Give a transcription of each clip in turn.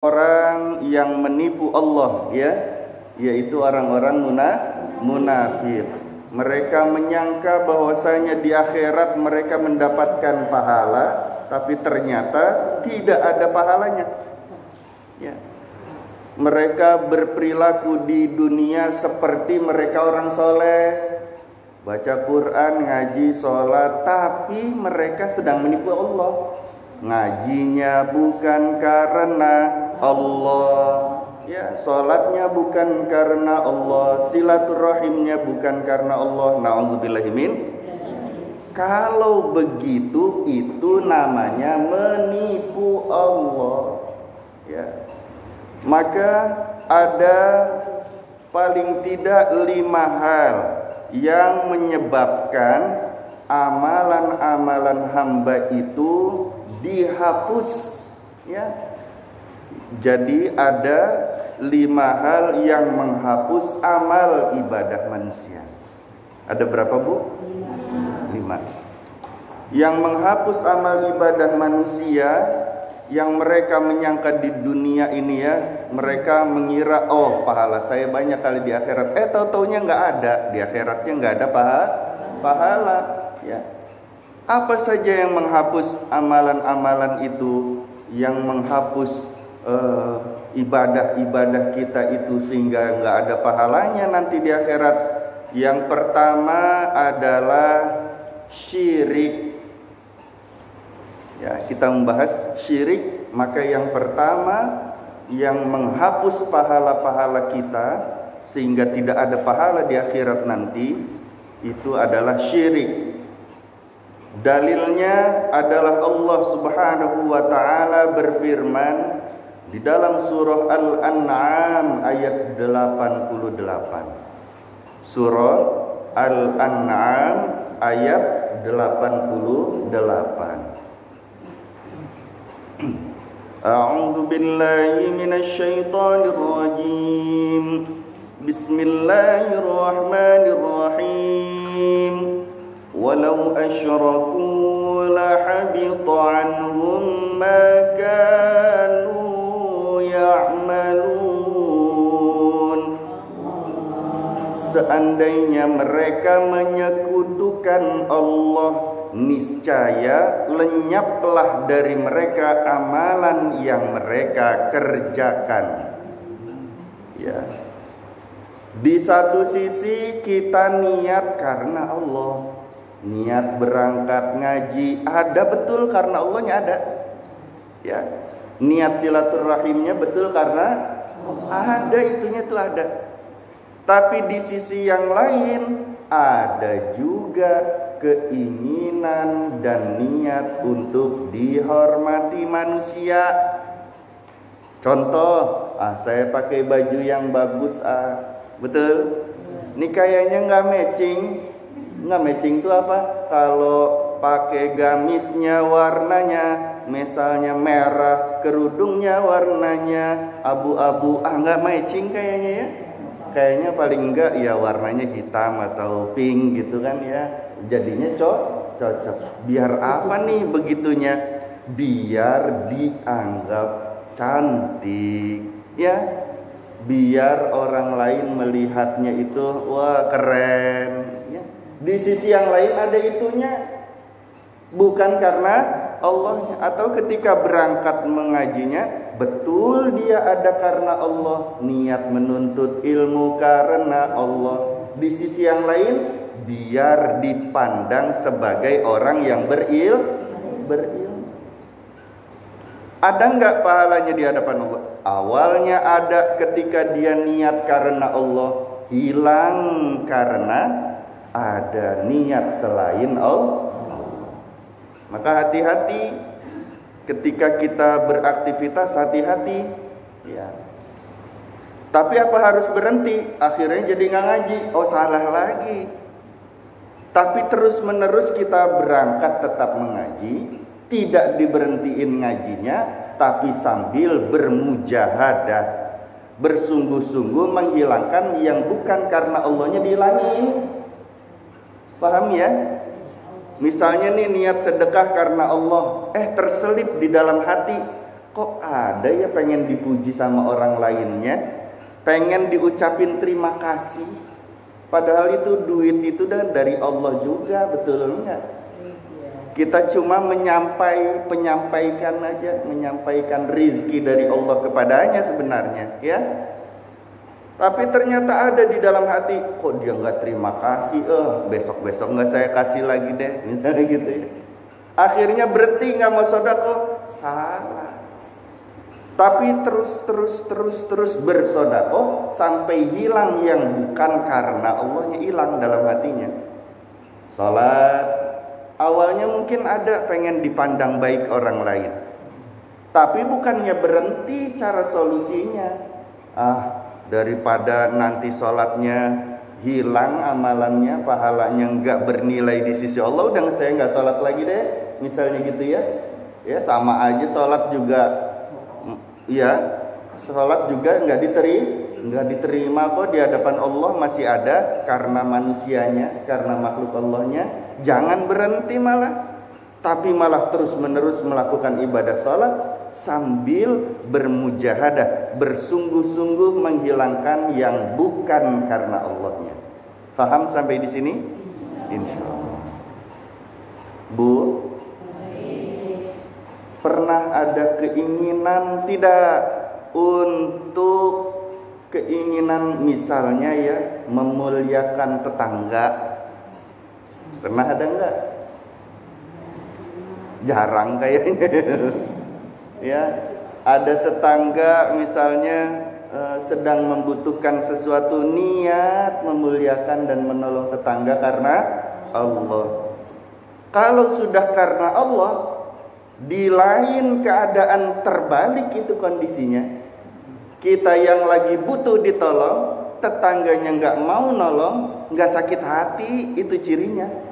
orang yang menipu Allah, ya, yaitu orang-orang munafik. Mereka menyangka bahwasanya di akhirat mereka mendapatkan pahala, tapi ternyata tidak ada pahalanya. Ya. Mereka berperilaku di dunia seperti mereka orang soleh, baca Quran, ngaji, sholat, tapi mereka sedang menipu Allah. Ngajinya bukan karena Allah, ya, sholatnya bukan karena Allah, silaturahimnya bukan karena Allah. Na'udzubillahimin. Kalau begitu itu namanya menipu Allah, ya. Maka ada paling tidak 5 hal yang menyebabkan amalan-amalan hamba itu dihapus, ya. Jadi ada 5 hal yang menghapus amal ibadah manusia. Ada berapa, Bu? 5. Yang menghapus amal ibadah manusia, yang mereka menyangka di dunia ini, ya, mereka mengira, oh, pahala saya banyak kali di akhirat. Tahu-taunya nggak ada, di akhiratnya nggak ada pahala, ya. Apa saja yang menghapus amalan-amalan itu, yang menghapus ibadah-ibadah kita itu sehingga nggak ada pahalanya nanti di akhirat? Yang pertama adalah syirik. Ya, kita membahas syirik, maka yang pertama yang menghapus pahala-pahala kita sehingga tidak ada pahala di akhirat nanti itu adalah syirik. Dalilnya adalah Allah Subhanahu wa taala berfirman di dalam surah Al-An'am ayat 88. Surah Al-An'am ayat 88. A'udzu billahi minasy syaithanir rajim. Bismillahirrahmanirrahim. Walau asyraku lahabita anhum ma kanu ya'malun. Seandainya mereka menyekutukan Allah, niscaya lenyaplah dari mereka amalan yang mereka kerjakan. Ya. Di satu sisi kita niat karena Allah, niat berangkat ngaji ada betul karena Allahnya ada, ya. Niat silaturahimnya betul karena ada, itunya tuh ada. Tapi di sisi yang lain ada juga keinginan dan niat untuk dihormati manusia. Contoh, saya pakai baju yang bagus, betul? Ini kayaknya nggak matching. Nggak matching itu apa? Kalau pakai gamisnya warnanya misalnya merah, kerudungnya warnanya abu-abu, nggak matching kayaknya, ya. Kayaknya paling enggak ya warnanya hitam atau pink gitu kan, ya. Jadinya cocok. Biar apa nih begitunya? Biar dianggap cantik, ya. Biar orang lain melihatnya itu wah keren, ya. Di sisi yang lain ada itunya, bukan karena Allahnya. Atau ketika berangkat mengajinya, betul dia ada karena Allah, niat menuntut ilmu karena Allah. Di sisi yang lain, biar dipandang sebagai orang yang berilmu. Ada nggak pahalanya di hadapan Allah? Awalnya ada ketika dia niat karena Allah, hilang karena ada niat selain Allah. Maka hati-hati ketika kita beraktivitas, hati-hati, ya. Tapi apa harus berhenti? Akhirnya jadi nggak ngaji, salah lagi. Tapi terus menerus kita berangkat tetap mengaji, tidak diberhentiin ngajinya, tapi sambil bermujahadah, bersungguh-sungguh menghilangkan yang bukan karena Allahnya dihilangin. Paham, ya? Misalnya nih niat sedekah karena Allah, terselip di dalam hati kok ada ya pengen dipuji sama orang lainnya, pengen diucapin terima kasih, padahal itu duit itu dari Allah juga, betul enggak? Kita cuma menyampaikan aja, menyampaikan rizki dari Allah kepadanya sebenarnya, ya. Tapi ternyata ada di dalam hati, kok dia nggak terima kasih, besok-besok nggak saya kasih lagi deh, misalnya gitu ya. Akhirnya berhenti nggak mau sedekah, salah. Tapi terus bersedekah sampai hilang yang bukan karena Allahnya, hilang dalam hatinya. Salat awalnya mungkin ada pengen dipandang baik orang lain, tapi bukannya berhenti cara solusinya. Daripada nanti sholatnya hilang amalannya, pahalanya nggak bernilai di sisi Allah, udah saya nggak sholat lagi deh, misalnya gitu ya. Ya sama aja sholat juga, ya sholat juga nggak diterima kok di hadapan Allah, masih ada karena manusianya, karena makhluk Allahnya. Jangan berhenti malah, tapi malah terus menerus melakukan ibadah sholat sambil bermujahadah, bersungguh-sungguh menghilangkan yang bukan karena Allahnya. Faham sampai di sini? Insya Allah. Bu, pernah ada keinginan tidak untuk keinginan misalnya ya memuliakan tetangga? Pernah ada enggak? Jarang kayaknya. Ya, ada tetangga misalnya sedang membutuhkan sesuatu, niat memuliakan dan menolong tetangga karena Allah. Kalau sudah karena Allah, di lain keadaan terbalik itu kondisinya. Kita yang lagi butuh ditolong, tetangganya nggak mau nolong, nggak sakit hati, itu cirinya.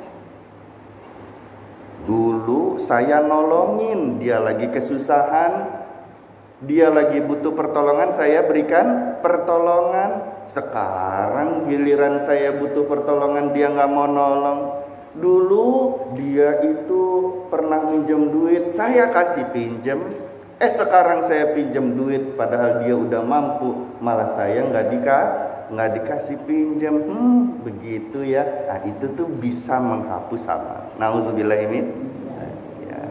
Dulu saya nolongin, dia lagi kesusahan, dia lagi butuh pertolongan, saya berikan pertolongan. Sekarang giliran saya butuh pertolongan, dia nggak mau nolong. Dulu dia itu pernah minjem duit, saya kasih pinjem. Sekarang saya pinjem duit, padahal dia udah mampu, malah saya nggak dikasih pinjam. Begitu ya. Nah, itu tuh bisa menghapus amal. Nauzubillah min. Ya.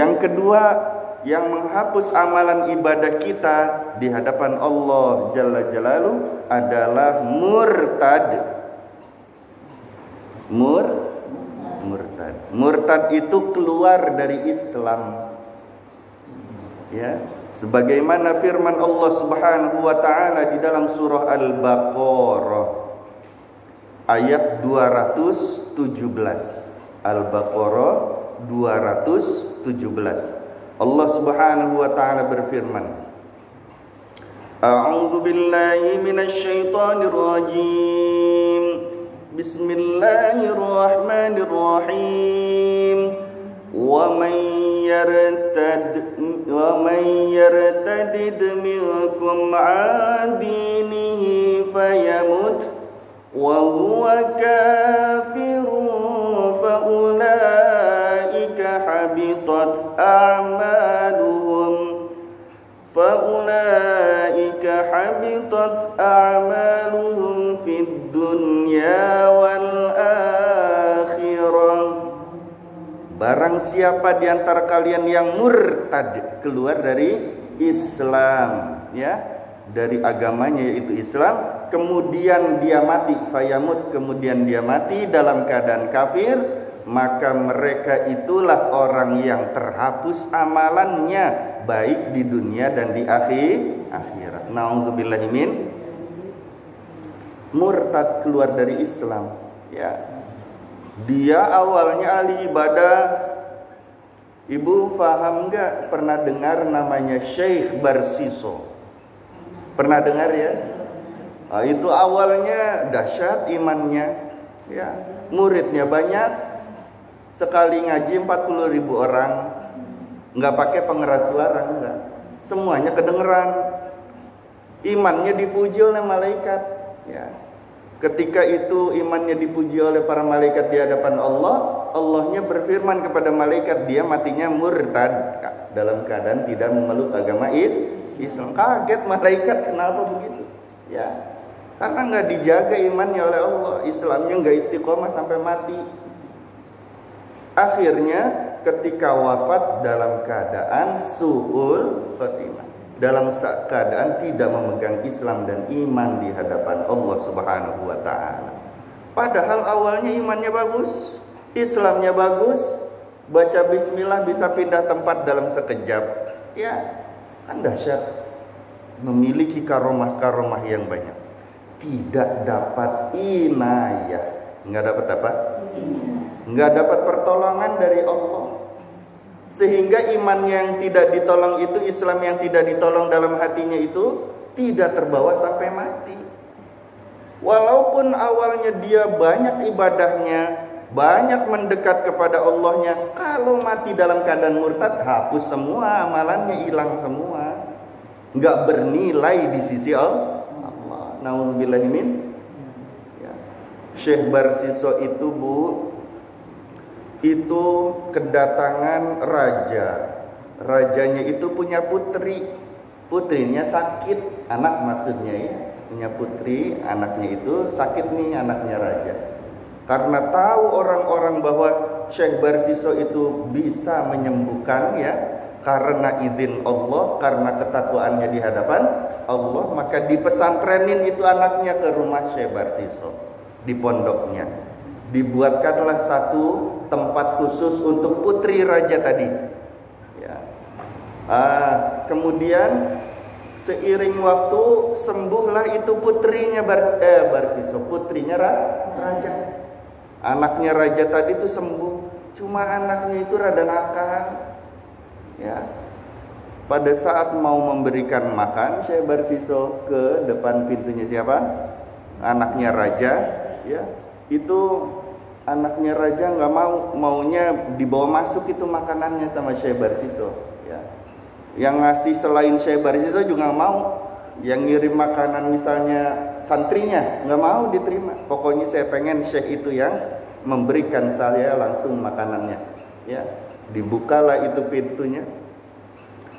Yang kedua, yang menghapus amalan ibadah kita di hadapan Allah Jalla Jalaluhu adalah murtad. Murtad. Murtad itu keluar dari Islam. Ya. Sebagaimana firman Allah Subhanahu wa taala di dalam surah Al-Baqarah ayat 217. Al-Baqarah 217. Allah Subhanahu wa taala berfirman, A'udzu billahi minasy syaithanir rajim. Bismillahirrahmanirrahim. ومن يرتد منكم عن دينه فيمت وهو كافر فأولئك حبطت أعمالهم في الدنيا والآخرة. Barang siapa di antara kalian yang murtad, keluar dari Islam, ya, dari agamanya yaitu Islam, kemudian dia mati, fayamut, kemudian dia mati dalam keadaan kafir, maka mereka itulah orang yang terhapus amalannya baik di dunia dan di akhirat. Nauzubillahi min. Murtad, keluar dari Islam, ya. Dia awalnya ahli ibadah. Ibu paham nggak? Pernah dengar namanya Syekh Barsiso? Pernah dengar ya? Itu awalnya dahsyat imannya, ya. Muridnya banyak, sekali ngaji 40.000 orang, nggak pakai pengeras suara, enggak. Semuanya kedengeran. Imannya dipuji oleh malaikat, ya. Ketika itu imannya dipuji oleh para malaikat di hadapan Allah, Allahnya berfirman kepada malaikat, dia matinya murtad dalam keadaan tidak memeluk agama Islam. Kaget malaikat, kenapa begitu? Ya, karena nggak dijaga imannya oleh Allah, Islamnya nggak istiqomah sampai mati. Akhirnya ketika wafat dalam keadaan su'ul khotimah, dalam keadaan tidak memegang Islam dan iman di hadapan Allah Subhanahu wa taala. Padahal awalnya imannya bagus, Islamnya bagus, baca bismillah bisa pindah tempat dalam sekejap. Ya, kan dahsyat. Memiliki karomah-karomah yang banyak. Tidak dapat inayah. Enggak dapat apa? Enggak dapat pertolongan dari Allah. Sehingga iman yang tidak ditolong itu, Islam yang tidak ditolong dalam hatinya itu tidak terbawa sampai mati. Walaupun awalnya dia banyak ibadahnya, banyak mendekat kepada Allahnya, kalau mati dalam keadaan murtad, hapus semua amalannya, hilang semua, nggak bernilai di sisi Allah. Nauzubillahi min. Ya. Syekh Barsiso itu itu kedatangan raja. Rajanya itu punya putri. Putrinya sakit, anak maksudnya ya. Punya putri, anaknya itu sakit nih, anaknya raja. Karena tahu orang-orang bahwa Syekh Barsiso itu bisa menyembuhkan ya, karena izin Allah, karena ketakwaannya di hadapan Allah, maka dipesantrenin itu anaknya ke rumah Syekh Barsiso, di pondoknya. Dibuatkanlah satu tempat khusus untuk putri raja tadi. Ya. Kemudian seiring waktu sembuhlah itu putrinya Barsiso, putrinya raja. Anaknya raja tadi itu sembuh, cuma anaknya itu rada nakal. Ya. Pada saat mau memberikan makan, Syekh Barsiso ke depan pintunya siapa? Anaknya raja, ya. Itu anaknya raja nggak maunya dibawa masuk itu makanannya sama Syekh Barsiso, ya. Yang ngasih selain Syekh Barsiso juga nggak mau. Yang ngirim makanan misalnya santrinya nggak mau diterima. Pokoknya saya pengen Syekh itu yang memberikan saya langsung makanannya, ya. Dibukalah itu pintunya,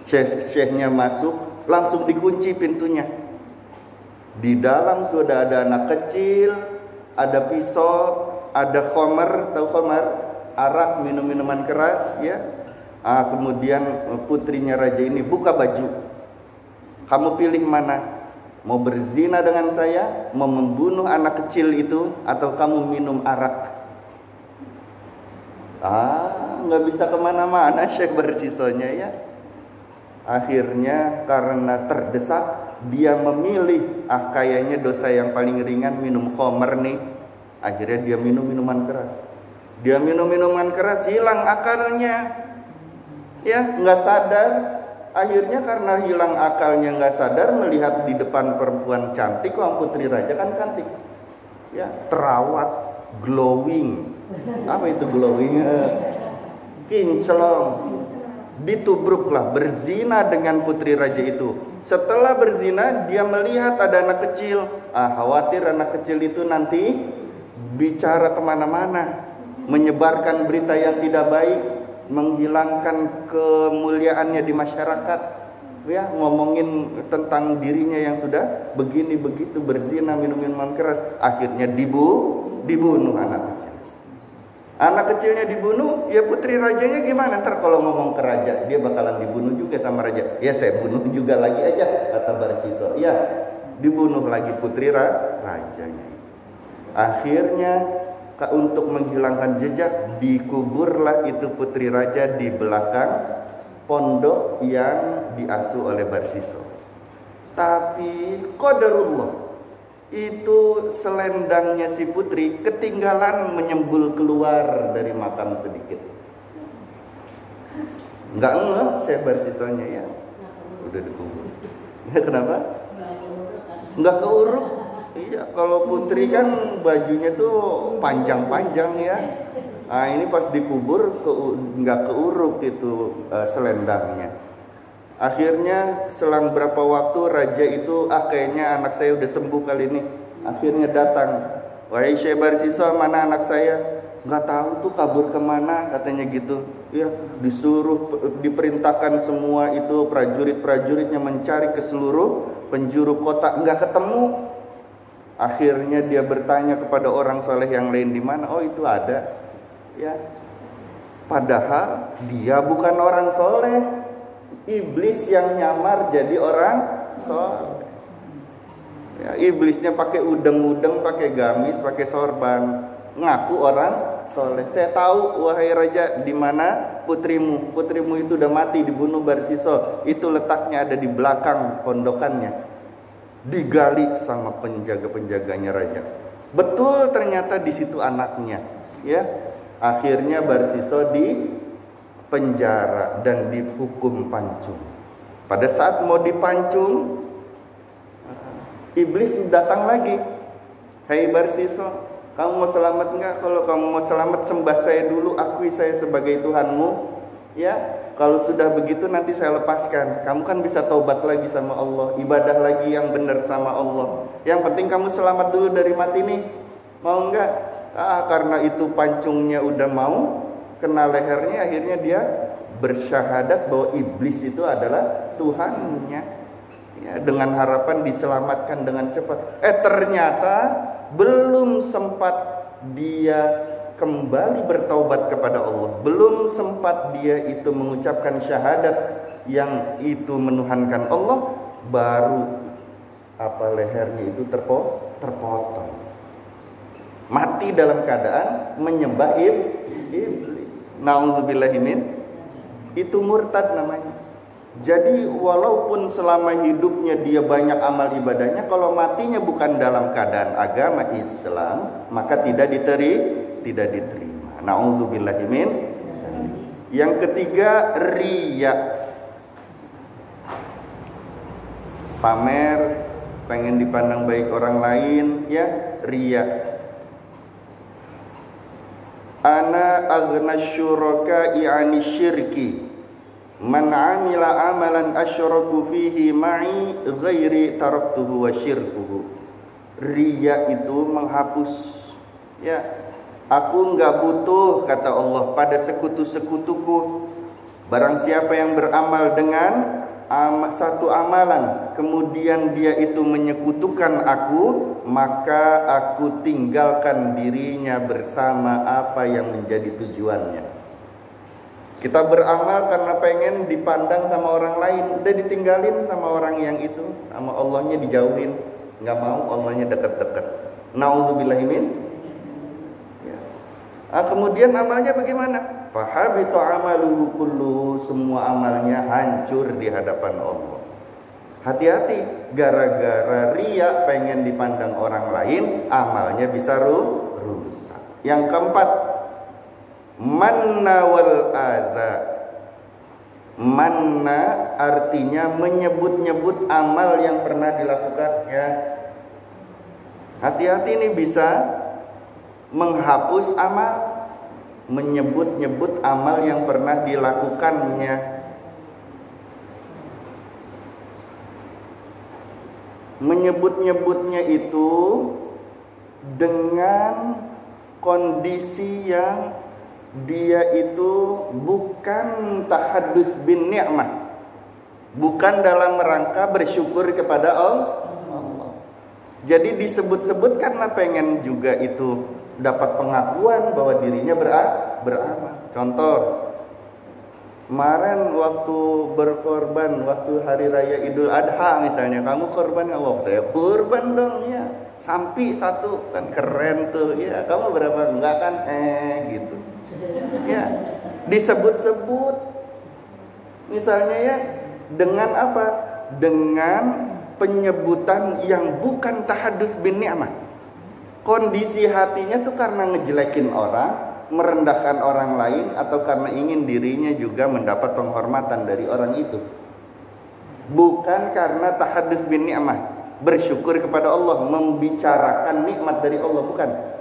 Syekhnya masuk, langsung dikunci pintunya. Di dalam sudah ada anak kecil, ada pisau, ada khomer, tahu khomer? Arak, minum-minuman keras, ya. Kemudian putrinya raja ini buka baju. Kamu pilih mana? Mau berzina dengan saya, mau membunuh anak kecil itu, atau kamu minum arak? Nggak bisa kemana-mana Syekh Barsisonya ya. Akhirnya karena terdesak, dia memilih kayaknya dosa yang paling ringan minum khomer nih. Akhirnya dia minum minuman keras. Dia minum minuman keras, hilang akalnya, ya, nggak sadar. Akhirnya karena hilang akalnya, nggak sadar, melihat di depan perempuan cantik, putri raja kan cantik, ya, terawat, glowing. Apa itu glowing? Kinclong. Ditubruklah, berzina dengan putri raja itu. Setelah berzina, dia melihat ada anak kecil. Khawatir anak kecil itu nanti bicara kemana-mana, menyebarkan berita yang tidak baik, menghilangkan kemuliaannya di masyarakat, ya, ngomongin tentang dirinya yang sudah begini begitu, berzina, minum minuman keras. Akhirnya dibunuh anak kecil. Anak kecilnya dibunuh, ya putri rajanya gimana? Ntar kalau ngomong ke raja, dia bakalan dibunuh juga sama raja. Ya saya bunuh juga lagi aja, kata Barsiso. Ya, dibunuh lagi putri rajanya. Akhirnya untuk menghilangkan jejak, dikuburlah itu putri raja di belakang pondok yang diasuh oleh Barsiso. Tapi qadarullah, itu selendangnya si putri ketinggalan menyembul keluar dari makam sedikit. Enggak Syekh Barsisonya ya, udah dikubur. Ya kenapa? Enggak keuruk. Iya, kalau putri kan bajunya tuh panjang-panjang ya. Ini pas dikubur enggak keuruk itu selendangnya. Akhirnya selang berapa waktu raja itu kayaknya anak saya udah sembuh kali ini. Akhirnya datang, wahai Syekh Barsiso, mana anak saya? Nggak tahu tuh kabur kemana, katanya gitu. Ya, diperintahkan semua itu prajurit-prajuritnya mencari ke seluruh penjuru kota, nggak ketemu. Akhirnya dia bertanya kepada orang soleh yang lain, di mana? Oh, itu ada. Ya, padahal dia bukan orang soleh. Iblis yang nyamar jadi orang soleh. Ya, iblisnya pakai udeng-udeng, pakai gamis, pakai sorban, ngaku orang soleh. Saya tahu, wahai raja, di mana putrimu? Putrimu itu udah mati, dibunuh Barsiso. Itu letaknya ada di belakang pondokannya. Digali sama penjaga-penjaganya raja. Betul, ternyata di situ anaknya. Ya, akhirnya Barsiso di penjara dan dihukum pancung. Pada saat mau dipancung, iblis datang lagi. Hai Barsiso, kamu mau selamat enggak? Kalau kamu mau selamat, sembah saya dulu, akui saya sebagai Tuhanmu. Ya, kalau sudah begitu nanti saya lepaskan. Kamu kan bisa taubat lagi sama Allah, ibadah lagi yang benar sama Allah. Yang penting kamu selamat dulu dari mati nih. Mau enggak? Karena itu pancungnya udah mau kena lehernya, akhirnya dia bersyahadat bahwa iblis itu adalah Tuhannya. Ya, dengan harapan diselamatkan dengan cepat. Ternyata belum sempat dia kembali bertaubat kepada Allah, belum sempat dia itu mengucapkan syahadat yang itu menuhankan Allah, baru lehernya itu terpotong. Mati dalam keadaan menyembah iblis. Nauzubillahimin. Itu murtad namanya. Jadi walaupun selama hidupnya dia banyak amal ibadahnya, kalau matinya bukan dalam keadaan agama Islam, maka tidak diterima. Nauzubillahimin. Yang ketiga, riya. Pamer, pengen dipandang baik orang lain, ya, riya. Ana aghna syuraka'i 'ani syirki man 'amila amalan asyraku fihi ma'i ghairi taraktuhu wa syirkuhu. Riya itu menghapus, ya, aku enggak butuh, kata Allah, pada sekutu-sekutuku. Barang siapa yang beramal dengan satu amalan, kemudian dia itu menyekutukan aku, maka aku tinggalkan dirinya bersama apa yang menjadi tujuannya. Kita beramal karena pengen dipandang sama orang lain, udah ditinggalin sama orang yang itu, sama Allahnya dijauhin, nggak mau Allahnya dekat-dekat. Nauzubillahimin. Ya. Kemudian amalnya bagaimana? Fahabitu amaluhu kullu, semua amalnya hancur di hadapan Allah. Hati-hati, gara-gara riya pengen dipandang orang lain, amalnya bisa rusak. Yang keempat, manna wal adza. Manna artinya menyebut-nyebut amal yang pernah dilakukannya. Hati-hati, ini bisa menghapus amal. Menyebut-nyebut amal yang pernah dilakukannya. Menyebut-nyebutnya itu dengan kondisi yang dia itu bukan tahaddus bin ni'mah, bukan dalam rangka bersyukur kepada Allah. Jadi disebut-sebut karena pengen juga itu dapat pengakuan bahwa dirinya beramal. Contoh, kemarin waktu berkorban, waktu hari raya Idul Adha misalnya, kamu korban nggak? Wah, saya korban dong, ya. Sampai satu, kan keren tuh, ya. Kamu berapa? Enggak kan? Gitu. Ya, disebut-sebut. Misalnya ya, dengan apa? Dengan penyebutan yang bukan tahadus bin ni'mah. Kondisi hatinya tuh karena ngejelekin orang, merendahkan orang lain, atau karena ingin dirinya juga mendapat penghormatan dari orang itu. Bukan karena tahadus bin ni'mah, bersyukur kepada Allah, membicarakan nikmat dari Allah, bukan.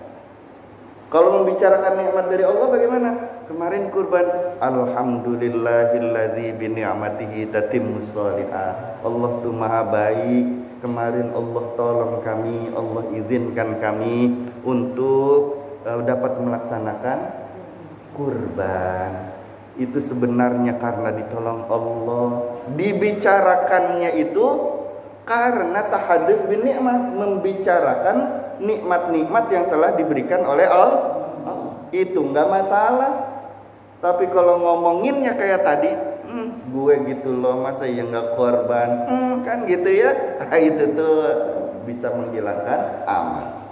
Kalau membicarakan nikmat dari Allah bagaimana? Kemarin kurban, alhamdulillahilladzi bi ni'matihi tatimmus shalihat. Allah tuh maha baik, kemarin Allah tolong kami, Allah izinkan kami untuk dapat melaksanakan kurban. Itu sebenarnya karena ditolong Allah. Dibicarakannya itu karena tahadduts bin nikmat, membicarakan nikmat-nikmat yang telah diberikan oleh Allah. Itu enggak masalah. Tapi kalau ngomonginnya kayak tadi, gue gitu loh, masa ya nggak korban, kan gitu ya. Itu tuh bisa menghilangkan amal.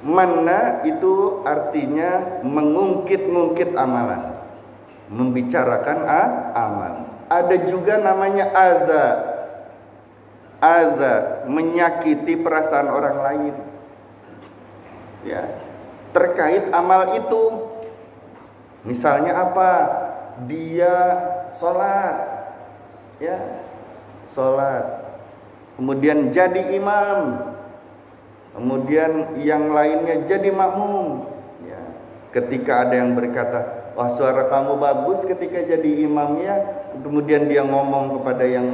Manna itu artinya mengungkit-ungkit amalan, membicarakan amal. Ada juga namanya adza. Adza, menyakiti perasaan orang lain. Ya, terkait amal itu. Misalnya apa? Dia sholat, ya, sholat. Kemudian jadi imam. Kemudian yang lainnya jadi makmum. Ya. Ketika ada yang berkata, wah suara kamu bagus ketika jadi imamnya. Kemudian dia ngomong kepada yang